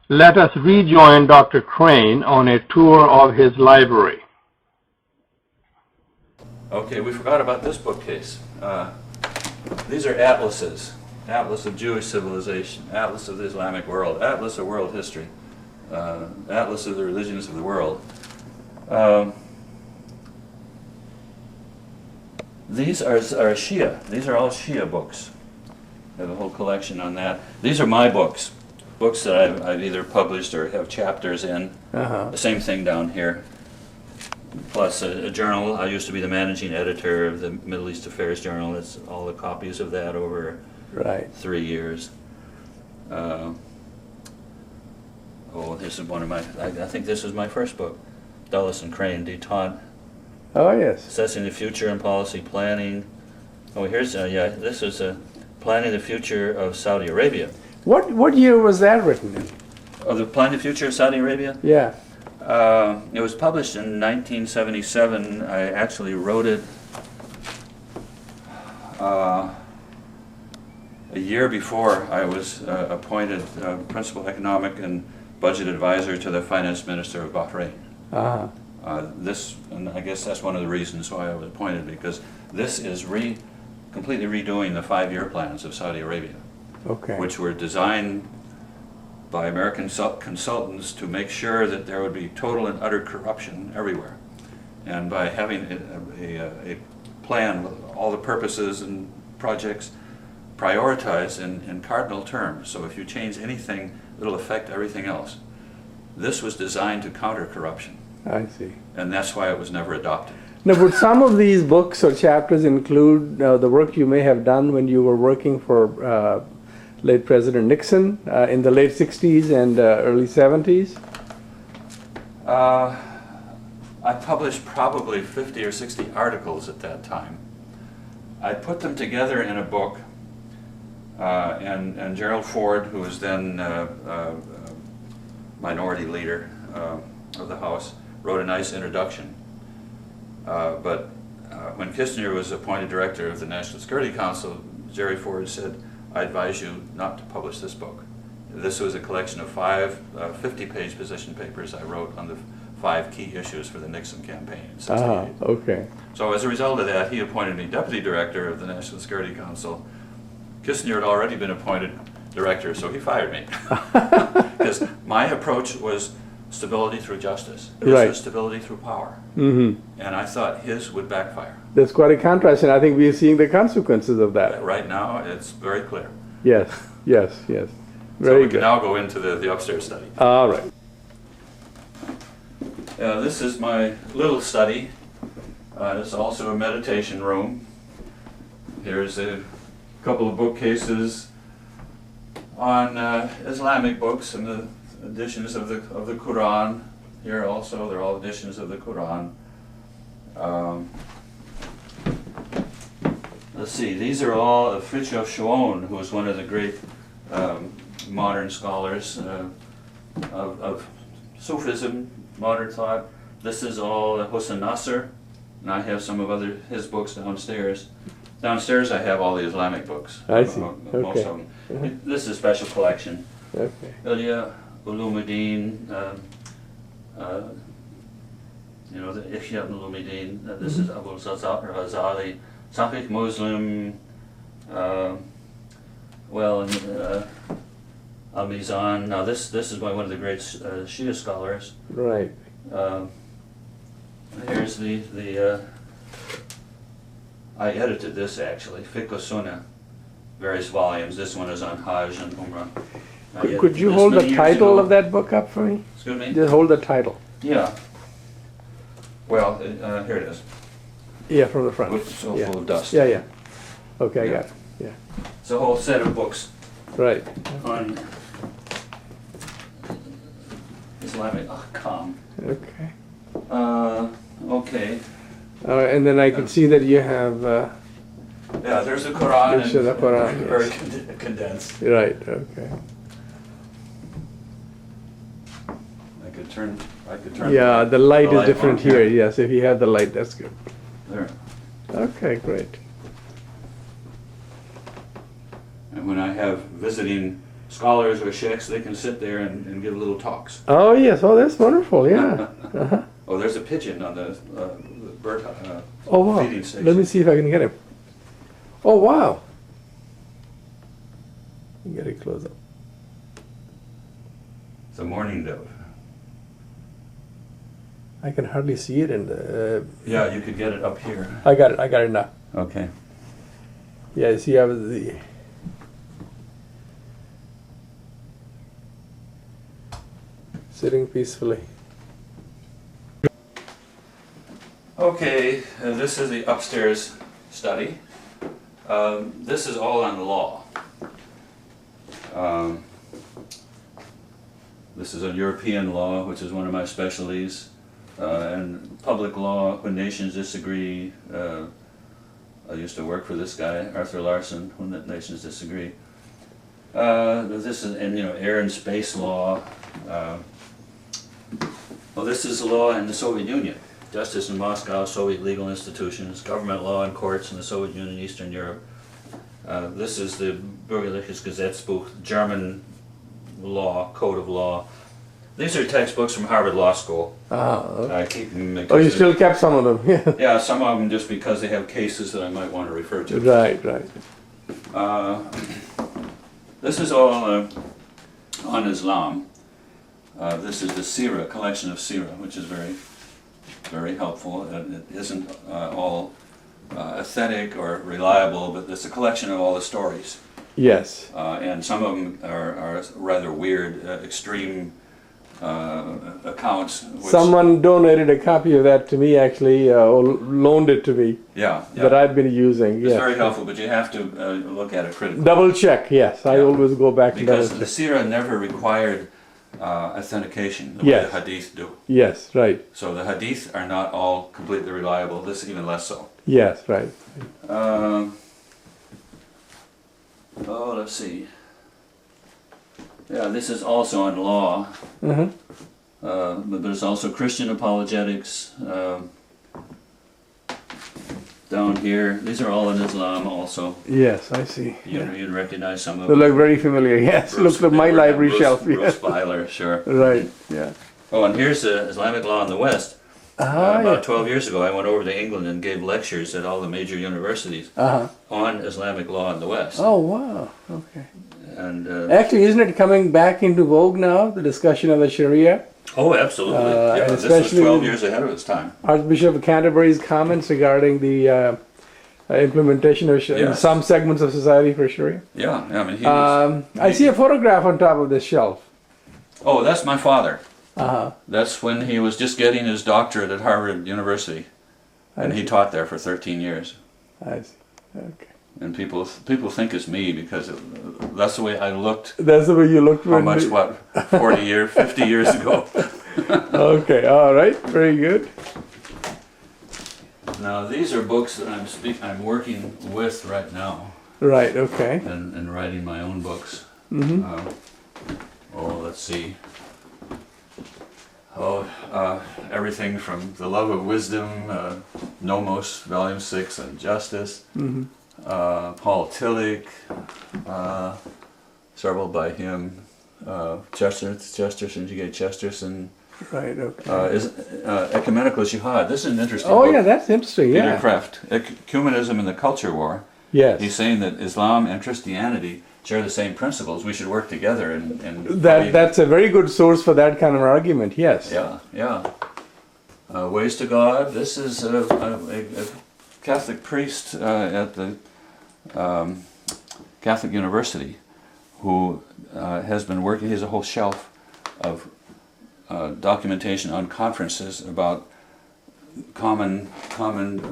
Let us rejoin Dr. Crane on a tour of his library. Okay, we forgot about this bookcase. These are atlases. Atlas of Jewish Civilization, Atlas of the Islamic World, Atlas of World History, Atlas of the Religions of the World. These are Shia. These are all Shia books. I have a whole collection on that. These are my books. Books that I've either published or have chapters in. The same thing down here. Plus a journal. I used to be the managing editor of the Middle East Affairs Journal. It's all the copies of that over 3 years. Oh, this is one of my, I think this is my first book. Dickson Crane, Detente. Oh, yes. Assessing the Future and Policy Planning. Oh, here's, yeah, this is Planning the Future of Saudi Arabia. What year was that written in? Oh, the Planning the Future of Saudi Arabia? Yeah. It was published in 1977. I actually wrote it a year before I was appointed Principal Economic and Budget Advisor to the Finance Minister of Bahrain. And I guess that's one of the reasons why I was appointed, because this is completely redoing the 5-year plans of Saudi Arabia, which were designed by American consultants to make sure that there would be total and utter corruption everywhere. And by having a plan with all the purposes and projects prioritized in cardinal terms, so if you change anything, it'll affect everything else. This was designed to counter corruption. I see. And that's why it was never adopted. Now, would some of these books or chapters include the work you may have done when you were working for late President Nixon in the late 60s and early 70s? I published probably 50 or 60 articles at that time. I put them together in a book, and Gerald Ford, who was then minority leader of the House, wrote a nice introduction. But when Kissinger was appointed director of the National Security Council, Jerry Ford said, I advise you not to publish this book. This was a collection of 5 50-page position papers I wrote on the 5 key issues for the Nixon campaign in '68. Okay. So as a result of that, he appointed me deputy director of the National Security Council. Kissinger had already been appointed director, so he fired me. Because my approach was stability through justice. His was stability through power. And I thought his would backfire. There's quite a contrast, and I think we're seeing the consequences of that. Right now, it's very clear. Yes, yes, yes. So we can now go into the upstairs study. All right. This is my little study. It's also a meditation room. Here's a couple of bookcases on Islamic books and the editions of the Quran. Here also, they're all editions of the Quran. Let's see, these are all of Fritjof Schuon, who was one of the great modern scholars of Sufism, modern thought. This is all Hossein Nasr, and I have some of his books downstairs. Downstairs I have all the Islamic books. I see. Most of them. This is a special collection. Okay. Ilya Ulumuddin, you know, the Ihya Ulumuddin. This is Abu Ghazali, Sahih Muslim, Al-Mizan. Now this is by one of the great Shia scholars. Right. Here's the I edited this actually, Fiqh Sunnah, various volumes. This one is on Hajj and Umrah. Could you hold the title of that book up for me? Excuse me? Just hold the title. Yeah. Well, here it is. Yeah, from the front. It's so full of dust. Yeah, yeah. Okay, I got it. Yeah. It's a whole set of books Right. on Islamic ahkam. Okay. Okay. And then I can see that you have. Yeah, there's the Quran. There's the Quran, Very yes. condensed. Right. Okay. I could turn. Yeah, the light is different on here. Yes, if you have the light, that's good. There. Okay, great. And when I have visiting scholars or sheikhs, they can sit there and give little talks. Oh yes, oh that's wonderful, yeah. Oh, there's a pigeon on the bird Oh wow, feeding station. let me see if I can get him. Oh wow. Get it close up. It's a mourning dove. I can hardly see it in the... Yeah, you could get it up here. I got it now. Okay. Yeah, you see I was the... Sitting peacefully. Okay, this is the upstairs study. This is all on law. This is a European law, which is one of my specialties, and public law when nations disagree. I used to work for this guy, Arthur Larson, when the nations disagree. This is, and air and space law. Well, this is law in the Soviet Union. Justice in Moscow, Soviet legal institutions, government law and courts in the Soviet Union, Eastern Europe. This is the Bürgerliches Gesetzbuch, German law, code of law. These are textbooks from Harvard Law School. Okay. I keep them. Oh, you still kept some of them, yeah. Yeah, some of them just because they have cases that I might want to refer to. Right, right. This is all on Islam. This is the Sirah, collection of Sirah, which is very, very helpful. It isn't all authentic or reliable, but it's a collection of all the stories. Yes. And some of them are rather weird, extreme accounts. Someone donated a copy of that to me, actually, or loaned it to me. Yeah, yeah. That I've been using. It's Yes. very helpful, but you have to look at it critically. Double check, yes. I Yeah. always go back to Because double the check. Sirah never required authentication the way Yes. the Hadith do. Yes, right. So the Hadith are not all completely reliable. This even less so. Yes, right. Oh, let's see. Yeah, this is also on law. Uh-huh. But there's also Christian apologetics. Down here, these are all in Islam also. Yes, I see. You'd recognize some of They them. look very familiar, yes. Looks like my library shelf, Bruce yes. Byler, sure. Right, yeah. Oh, and here's the Islamic law in the West. Ah, About yeah. 12 years ago, I went over to England and gave lectures at all the major universities Uh-huh. on Islamic law in the West. Oh, wow. Okay. And Actually, isn't it coming back into vogue now, the discussion of the Sharia? oh, absolutely. Yeah, and this was especially 12 with- years ahead of its time. Archbishop of Canterbury's comments regarding the implementation of in Yes. some segments of society for Sharia. Yeah, I mean, he was, I see a photograph on top of this shelf. oh, that's my father. Uh-huh. That's when he was just getting his doctorate at Harvard University, and he see. taught there for 13 years. I see. Okay. And people think it's me because that's the way I looked. That's the way you looked How when much? What? 40 years, 50 years ago. Okay, all right, very good. Now these are books that I'm working with right now, Right, okay. and writing my own books. Mm-hmm. Oh, let's see. Oh, everything from The Love of Wisdom, Nomos, Volume 6, and Justice. Mm-hmm. Paul Tillich, several by him. Chesterton, G.K. Chesterton. Right, okay. Ecumenical Jihad. This is an interesting Oh book. yeah, that's interesting, Peter yeah. Kraft. Ecumenism and the Culture War. Yes. He's saying that Islam and Christianity share the same principles. We should work together and That's a very good source for that kind of an argument, yes. yeah, yeah. Ways to God. This is a Catholic priest at the Catholic University who has been working. He has a whole shelf of documentation on conferences about common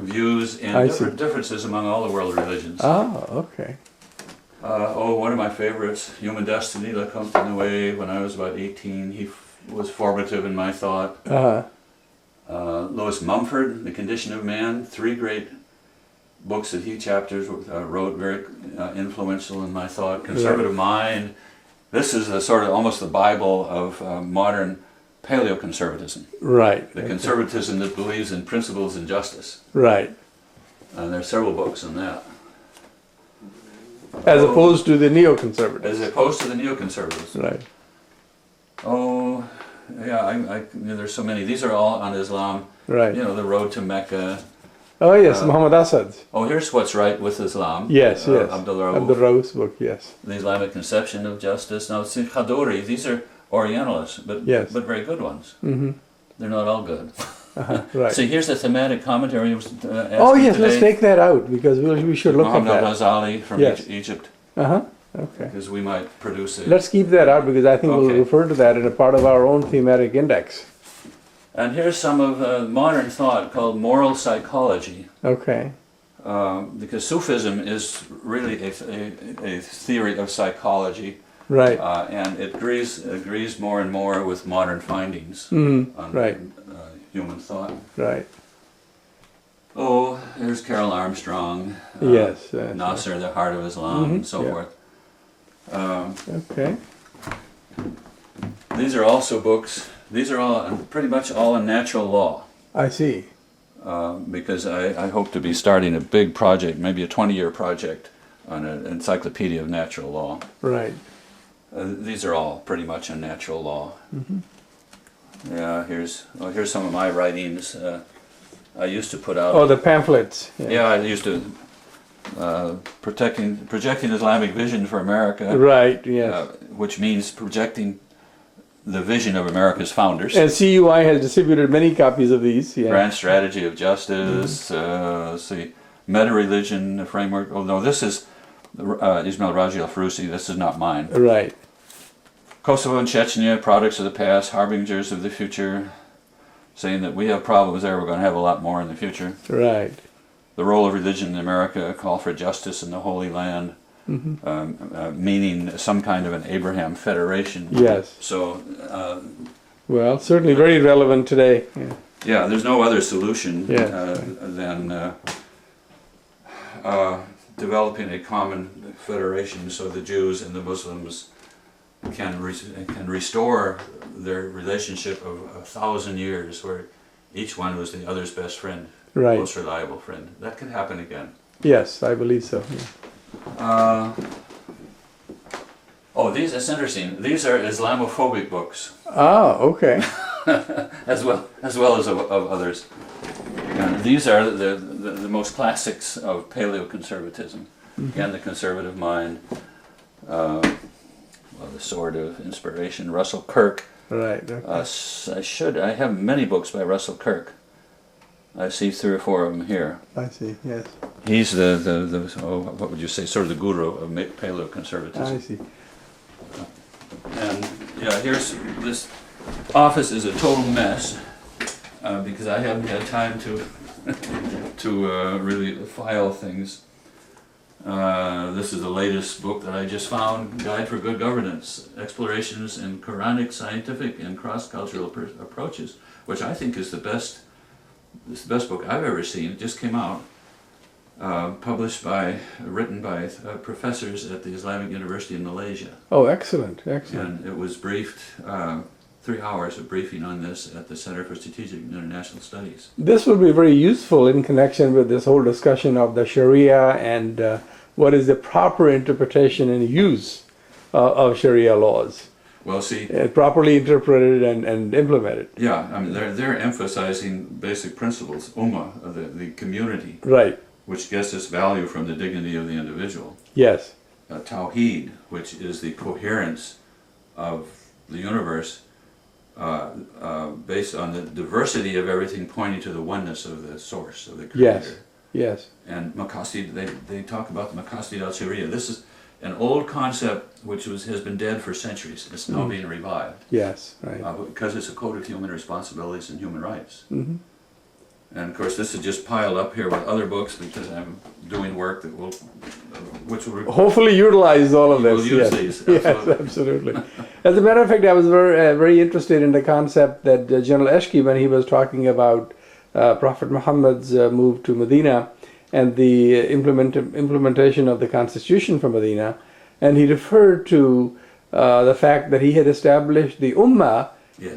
views and I see. differences among all the world religions. Oh, okay. One of my favorites, Human Destiny, Lecomte de Noé. When I was about 18, he was formative in my thought. Uh-huh. Lewis Mumford, The Condition of Man, 3 great books that he wrote, very influential in my thought. Conservative Mind. This is the sort of almost the Bible of modern paleoconservatism. Right. The conservatism that believes in principles and justice. Right. And there are several books on that. As opposed to the neoconservatives. As opposed to the neoconservatives. Right. Oh, yeah, there's so many. These are all on Islam. Right. You know, the road to Mecca. Oh yes, Muhammad Asad. Oh, here's What's Right with Islam. Yes, yes. Abdul Rauf's book, yes. The Islamic Conception of Justice. Now, see, Chaudry, these are Orientalists, but very good ones. Mm-hmm. They're not all good. Right. See, here's the thematic commentary. Oh yes, let's take that out because we should look at Muhammad that. Ghazali from Egypt. Okay. Because we might produce it. Let's keep that out because I think we'll refer to that in a part of our own thematic index. And here's some of modern thought called moral psychology. Okay. Because Sufism is really a theory of psychology. Right. And it agrees more and more with modern findings on human thought. Right. Oh, there's Carol Armstrong. Yes. Nasser, the Heart of Islam, and so forth. Okay. These are also books. These are all pretty much all in natural law. I see. Because I hope to be starting a big project, maybe a 20-year project on an encyclopedia of natural law. Right. These are all pretty much in natural law. Yeah, here's some of my writings. I used to put out. Oh, the pamphlets. Yeah, I used to projecting Islamic vision for America. Right. Yes. Which means projecting the vision of America's founders. And CUI has distributed many copies of these. Yeah. Grand Strategy of Justice. Let's see, Meta-Religion Framework. Oh no, this is Ismail Raji al-Farusi. This is not mine. Right. Kosovo and Chechnya, products of the past, harbingers of the future, saying that we have problems there, we're going to have a lot more in the future. Right. The role of religion in America, a call for justice in the Holy Land, meaning some kind of an Abraham federation. Yes. So. Well, certainly very relevant today. Yeah, there's no other solution than developing a common federation so the Jews and the Muslims can restore their relationship of 1,000 years where each one was the other's best friend, most reliable friend. That can happen again. Yes, I believe so. That's interesting. These are Islamophobic books. Ah, okay. as well as of others. And these are the most classics of paleoconservatism. Again, the conservative mind. The Sword of Inspiration, Russell Kirk. Right. Okay. I have many books by Russell Kirk. I see 3 or 4 of them here. I see. Yes. He's what would you say, sort of the guru of paleoconservatism. I see. And here's this office is a total mess because I haven't had time to really file things. This is the latest book that I just found, Guide for Good Governance, Explorations in Quranic, Scientific, and Cross-Cultural Approaches, which I think is the best book I've ever seen. It just came out, written by professors at the Islamic University in Malaysia. Oh, excellent, excellent. And it was briefed, 3 hours of briefing on this at the Center for Strategic and International Studies. This will be very useful in connection with this whole discussion of the Sharia and what is the proper interpretation and use of Sharia laws. Well, see, properly interpreted and implemented. Yeah, I mean they're emphasizing basic principles, ummah, the community, right, which gets its value from the dignity of the individual. Yes. Tawheed, which is the coherence of the universe, based on the diversity of everything, pointing to the oneness of the source of the Creator. Yes. Yes. And Maqasid, they talk about the Maqasid al-Sharia. This is an old concept which has been dead for centuries. It's now being revived. Yes, right. Because it's a code of human responsibilities and human rights. And of course, this is just piled up here with other books because I'm doing work that will hopefully utilize all of this. We'll use these. Absolutely. Yes, absolutely. As a matter of fact, I was very interested in the concept that General Eshki, when he was talking about Prophet Muhammad's move to Medina and the implementation of the constitution for Medina, and he referred to the fact that he had established the Ummah,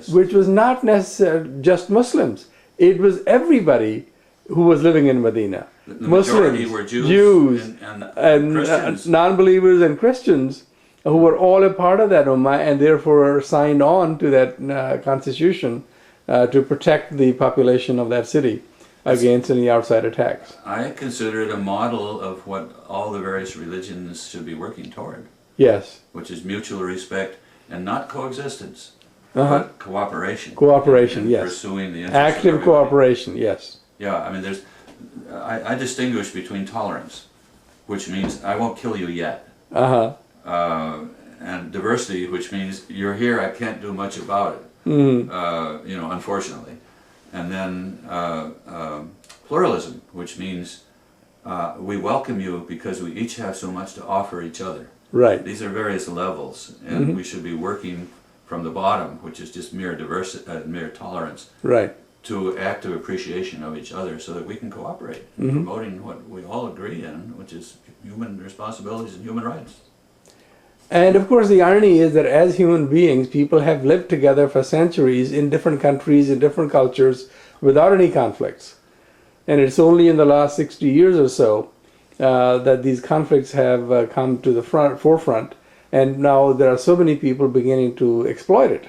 which was not necessarily just Muslims. It was everybody who was living in Medina. The majority Muslims, were Jews, and Christians. non-believers and Christians who were all a part of that Ummah and therefore signed on to that constitution to protect the population of that city against any outside attacks. I consider it a model of what all the various religions should be working toward. Yes. Which is mutual respect and not coexistence, but cooperation. Cooperation, in yes. Pursuing the interests Active of everybody. cooperation, yes. Yeah, I mean, I distinguish between tolerance, which means I won't kill you yet, and diversity, which means you're here, I can't do much about it, you know, unfortunately. And then pluralism, which means we welcome you because we each have so much to offer each other. Right. These are various levels, and we should be working from the bottom, which is just mere mere tolerance, right, to active appreciation of each other, so that we can cooperate in promoting what we all agree in, which is human responsibilities and human rights. And of course, the irony is that as human beings, people have lived together for centuries in different countries, in different cultures, without any conflicts. And it's only in the last 60 years or so that these conflicts have come to the forefront, and now there are so many people beginning to exploit it.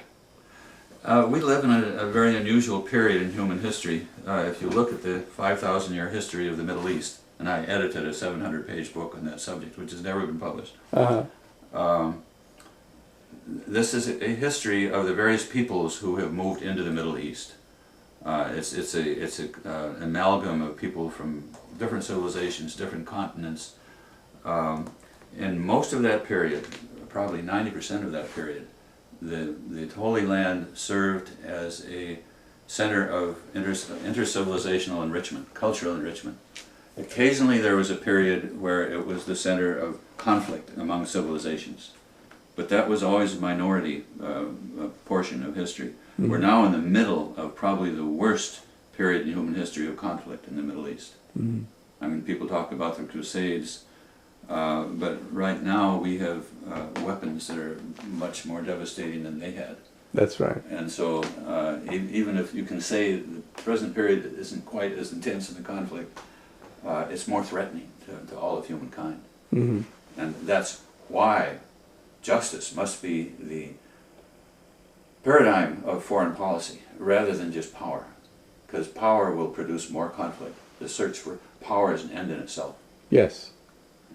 We live in a very unusual period in human history. If you look at the 5,000-year history of the Middle East, and I edited a 700-page book on that subject, which has never been published. This is a history of the various peoples who have moved into the Middle East. It's an amalgam of people from different civilizations, different continents. In most of that period, probably 90% of that period, the Holy Land served as a center of inter-civilizational enrichment, cultural enrichment. Occasionally there was a period where it was the center of conflict among civilizations, but that was always a minority portion of history. We're now in the middle of probably the worst period in human history of conflict in the Middle East. I mean, people talk about the Crusades, but right now we have weapons that are much more devastating than they had. That's right. And so even if you can say the present period isn't quite as intense in the conflict, it's more threatening to all of humankind. And that's why justice must be the paradigm of foreign policy rather than just power, because power will produce more conflict. The search for power is an end in itself. Yes.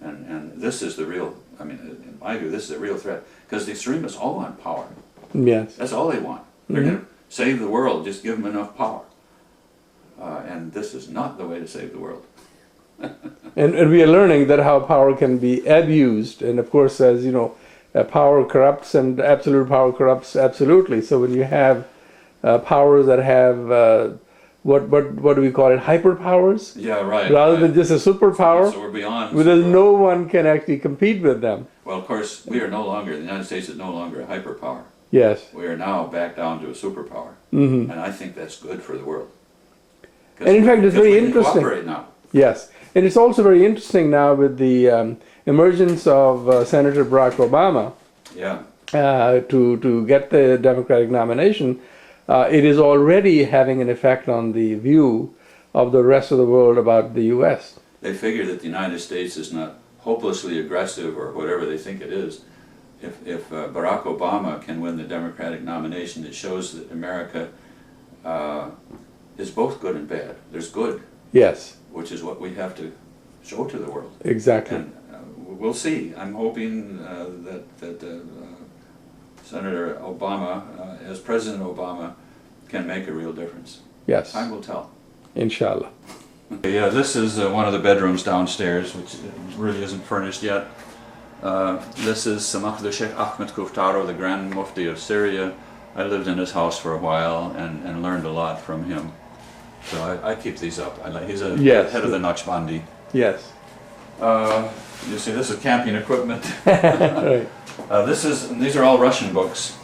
And this is the real, I mean, in my view, this is the real threat, because the extremists all want power. Yes. That's all they want. They're going to save the world, just give them enough power. And this is not the way to save the world. And we are learning that how power can be abused, and of course, as you know, power corrupts, and absolute power corrupts absolutely. So when you have powers that have what do we call it, hyperpowers? Yeah, right. Rather than just a superpower, so we're beyond. because no one can actually compete with them. Well, of course, we are no longer, the United States is no longer a hyperpower. Yes. We are now back down to a superpower, and I think that's good for the world. And in fact, it's very interesting. Cooperate now. Yes, and it's also very interesting now with the emergence of Senator Barack Obama. Yeah. To get the Democratic nomination, it is already having an effect on the view of the rest of the world about the U.S. They figure that the United States is not hopelessly aggressive or whatever they think it is. If Barack Obama can win the Democratic nomination, it shows that America is both good and bad. There's good. Yes. Which is what we have to show to the world. Exactly. And we'll see. I'm hoping that Senator Obama, as President Obama, can make a real difference. Yes. Time will tell. Inshallah. Yeah, this is one of the bedrooms downstairs, which really isn't furnished yet. This is Samahda Sheikh Ahmed Kuftaro, the Grand Mufti of Syria. I lived in his house for a while and learned a lot from him. So I keep these up. He's a head of the Naqshbandi. Yes. You see, this is camping equipment. Right. These are all Russian books.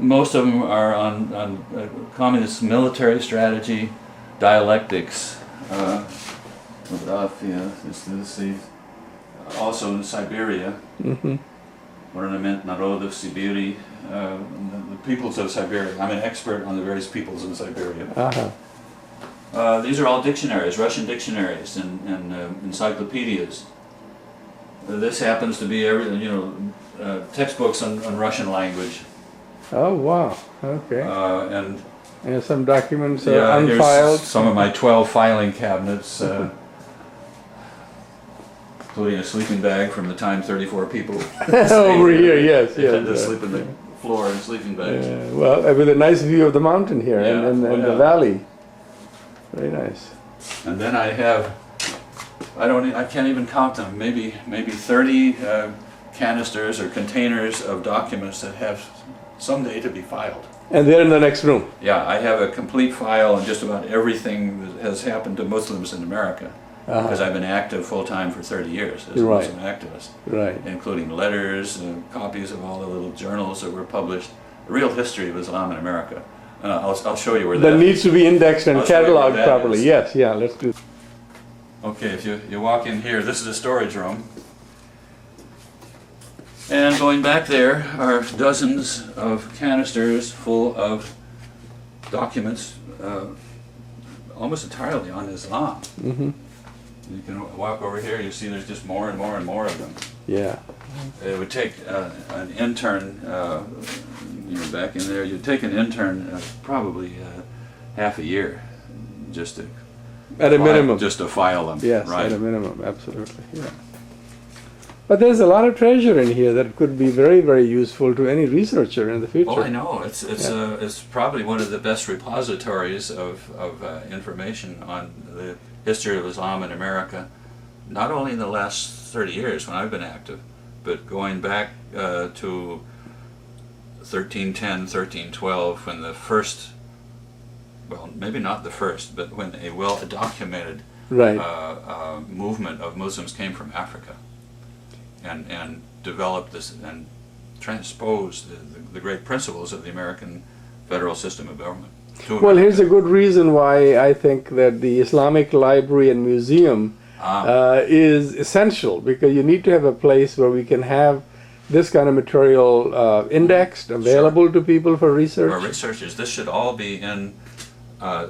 Most of them are on communist military strategy, dialectics, also in Siberia. Ornament Narod of Siberia, the peoples of Siberia. I'm an expert on the various peoples in Siberia. These are all dictionaries, Russian dictionaries and encyclopedias. This happens to be textbooks on Russian language. Oh wow! Okay. And some documents unfiled. Here's some of my 12 filing cabinets, including a sleeping bag from the time 34 people over here. Yes, they tend to sleep in the floor in sleeping bags. Well, with a nice view of the mountain here and the valley. Very nice. And then I have, I can't even count them. Maybe 30 canisters or containers of documents that have someday to be filed. And they're in the next room. Yeah, I have a complete file on just about everything that has happened to Muslims in America. Because I've been active full-time for 30 years as a Muslim activist. Right. Including letters and copies of all the little journals that were published. The real history of Islam in America. I'll show you where that needs to be indexed and cataloged properly. Is. Yes, yeah, let's do. Okay, if you walk in here, this is a storage room. And going back there are dozens of canisters full of documents, almost entirely on Islam. Mm-hmm. You can walk over here, you see there's just more and more and more of them. Yeah. It would take an intern, back in there, you'd take an intern probably half a year just to... At a minimum. Just to file them. Yes, right. At a minimum, absolutely, yeah. But there's a lot of treasure in here that could be very, very useful to any researcher in the future. Oh, I know. It's probably one of the best repositories of information on the history of Islam in America, not only in the last 30 years when I've been active, but going back to 1310, 1312, when the first, well, maybe not the first, but when a well-documented movement of Muslims came from Africa. And developed this and transposed the great principles of the American federal system of government. Well, here's a good reason why I think that the Islamic Library and Museum is essential, because you need to have a place where we can have this kind of material indexed, available to people for research. For researchers, this should all be in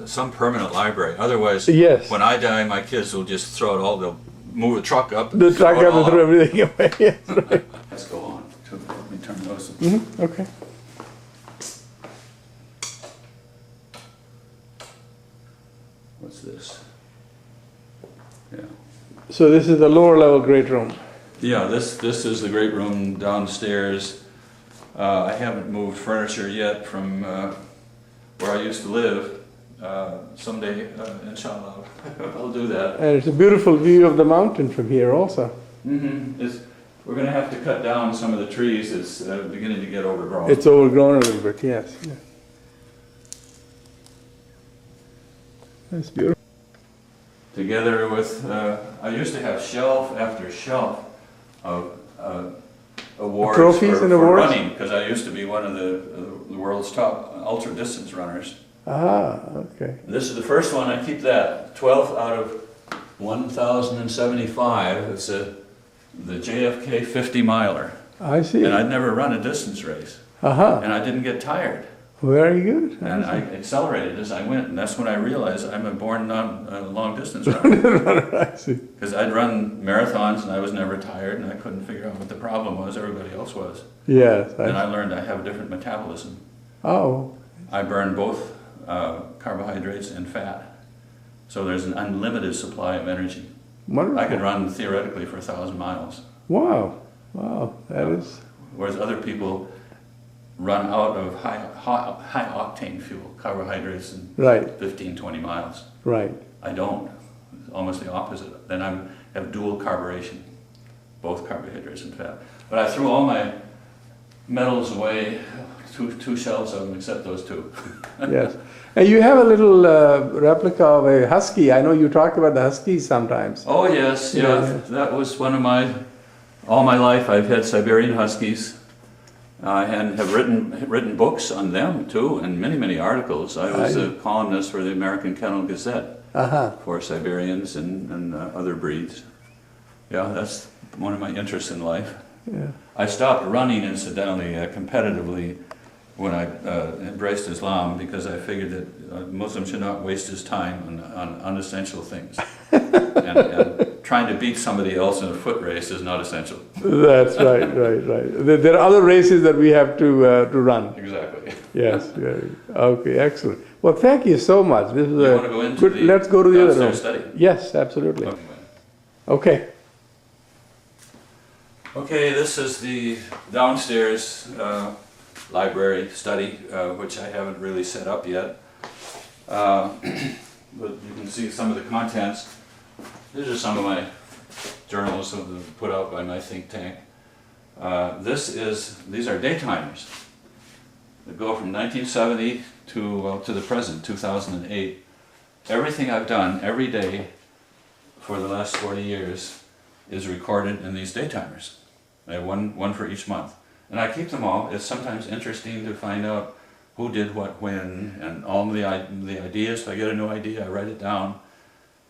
some permanent library. Otherwise, when I die, my kids will just throw it all. They'll move the truck up and throw everything away. Yes, right. Let's go on. Let me turn those. Okay. What's this? Yeah. So this is the lower level great room. Yeah, this is the great room downstairs. I haven't moved furniture yet from where I used to live. Someday, inshallah, I'll do that. And it's a beautiful view of the mountain from here also. We're going to have to cut down some of the trees. It's beginning to get overgrown. It's overgrown a little bit, yes. Yeah. That's beautiful. Together with, I used to have shelf after shelf of awards trophies and awards? For running, because I used to be one of the world's top ultra distance runners. Okay. This is the first one. I keep that 12th out of 1,075. It's the JFK 50 miler. I see. And I'd never run a distance race. And I didn't get tired. Very good. And I accelerated as I went, and that's when I realized I'm a born long distance runner. I see. Because I'd run marathons and I was never tired, and I couldn't figure out what the problem was. Everybody else was. Yes. And I learned I have a different metabolism. Oh. I burn both carbohydrates and fat. So there's an unlimited supply of energy. Wonderful. I could run theoretically for 1,000 miles. Wow. Wow. That is. Whereas other people run out of high octane fuel, carbohydrates, in 15, 20 miles. Right. I don't. It's almost the opposite. Then I have dual carburation, both carbohydrates and fat. But I threw all my medals away, two shelves of them, except those two. Yes. And you have a little replica of a husky. I know you talk about the huskies sometimes. Oh yes, yeah. That was one of all my life I've had Siberian huskies. And have written books on them too, and many articles. I was a columnist for the American Kennel Gazette for Siberians and other breeds. Yeah, that's one of my interests in life. Yeah. I stopped running, incidentally, competitively when I embraced Islam, because I figured that a Muslim should not waste his time on unessential things. and trying to beat somebody else in a foot race is not essential. That's right, right. There are other races that we have to run. Exactly. Yes. Okay, excellent. Well, thank you so much. This is You want to go into good. Let's go to the other room. study? Yes, absolutely. Okay. Okay, this is the downstairs library study, which I haven't really set up yet. But you can see some of the contents. These are some of my journals that were put out by my think tank. These are daytimers that go from 1970 to the present, 2008. Everything I've done every day for the last 40 years is recorded in these daytimers. I have one for each month. And I keep them all. It's sometimes interesting to find out who did what when, and all the ideas. If I get a new idea, I write it down,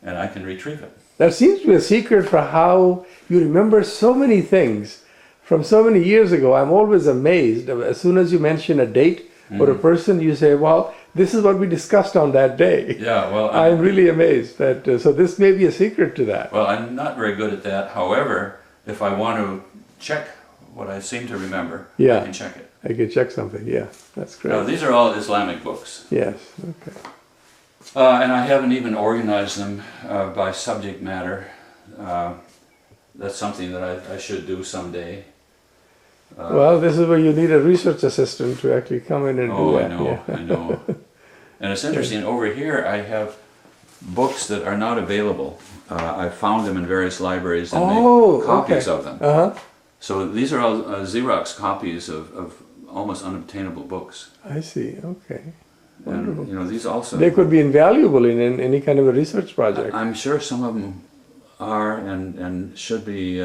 and I can retrieve it. That seems to be a secret for how you remember so many things from so many years ago. I'm always amazed. As soon as you mention a date or a person, you say, well, this is what we discussed on that day. Yeah, well, I'm really amazed. So this may be a secret to that. Well, I'm not very good at that. However, if I want to check what I seem to remember, Yeah. I can check it. I can check something. Yeah, that's great. Now, these are all Islamic books. Yes, okay. And I haven't even organized them by subject matter. That's something that I should do someday. Well, this is where you need a research assistant to actually come in and do that. I know. And it's interesting, over here I have books that are not available. I found them in various libraries and made copies of them. Uh-huh. So these are all Xerox copies of almost unobtainable books. I see, okay. And, you know, these also... They could be invaluable in any kind of a research project. I'm sure some of them are and should be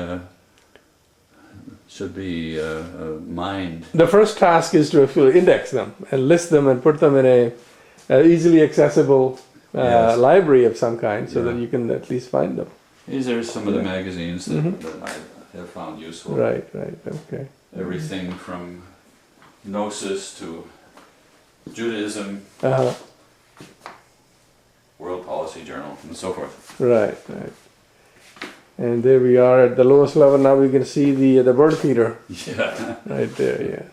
mined. The first task is to index them and list them and put them in a easily accessible library of some kind, so that you can at least find them. These are some of the magazines that I have found useful. Right, okay. Everything from Gnosis to Judaism, Uh-huh. World Policy Journal, and so forth. Right. And there we are at the lowest level. Now we can see the bird feeder Yeah. right there, yeah.